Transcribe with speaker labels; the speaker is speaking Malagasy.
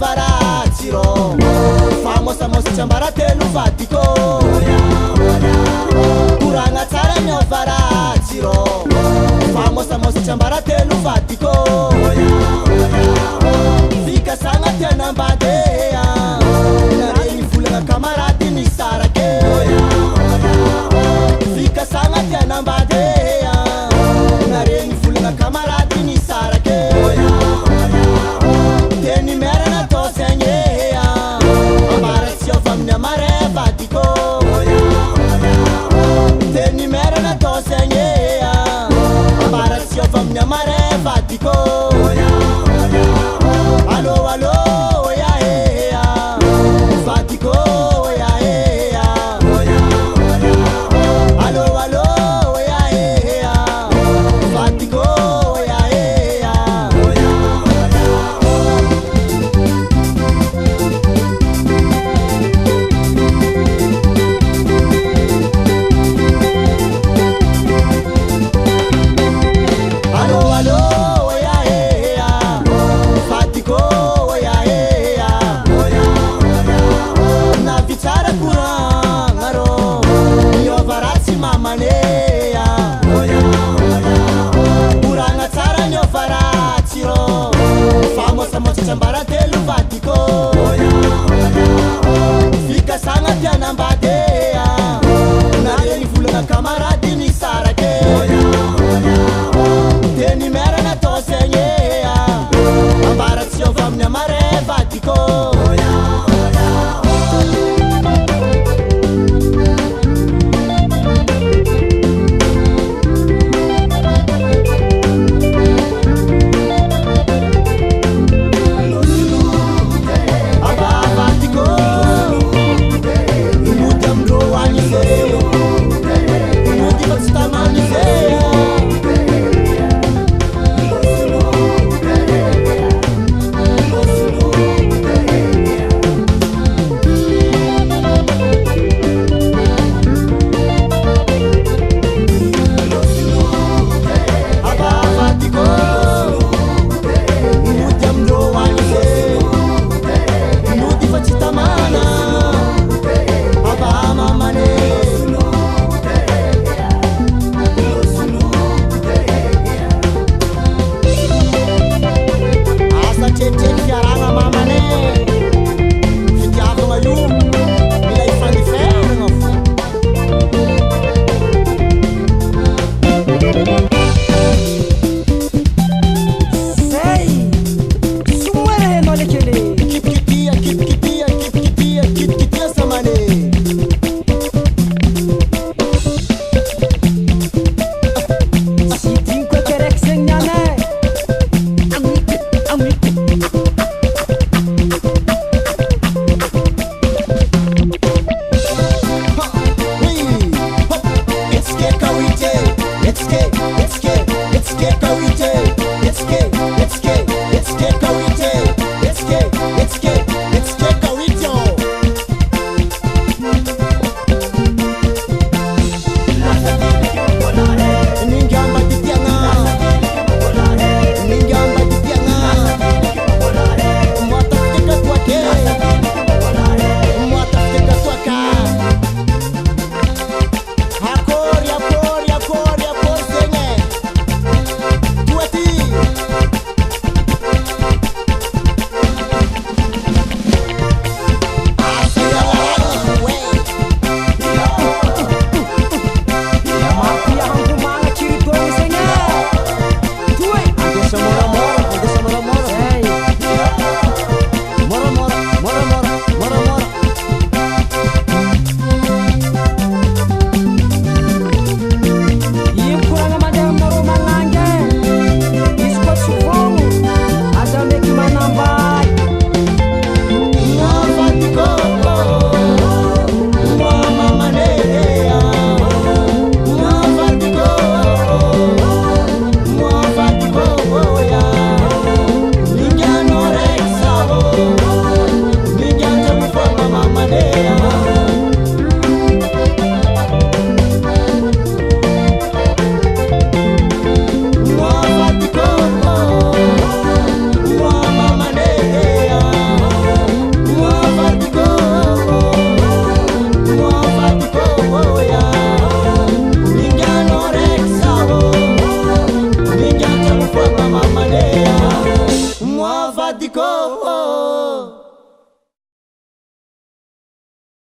Speaker 1: varatsiro famosamosa chambaratenu fatiko kuranga tsara nyo varatsiro famosamosa chambaratenu fatiko fika sanga tena mbadea nareni fulanga kamarati ni sarake fika sanga tena mbadea nareni fulanga kamarati ni sarake teni merana to senye amara sio famna mare fatiko teni merana to senye amara sio famna mare fatiko alo alo ya ya fatiko ya ya alo alo ya ya fatiko ya ya alo alo ya ya fatiko ya ya na vitara kurangaro yo varatsi mamaneya kuranga tsara nyo varatsiro famosa mosa chambaratelu fatiko fika sanga tiana mbadea nareni fulanga kamarati ni sarake teni merana to senye ambara tsio famna mare fatiko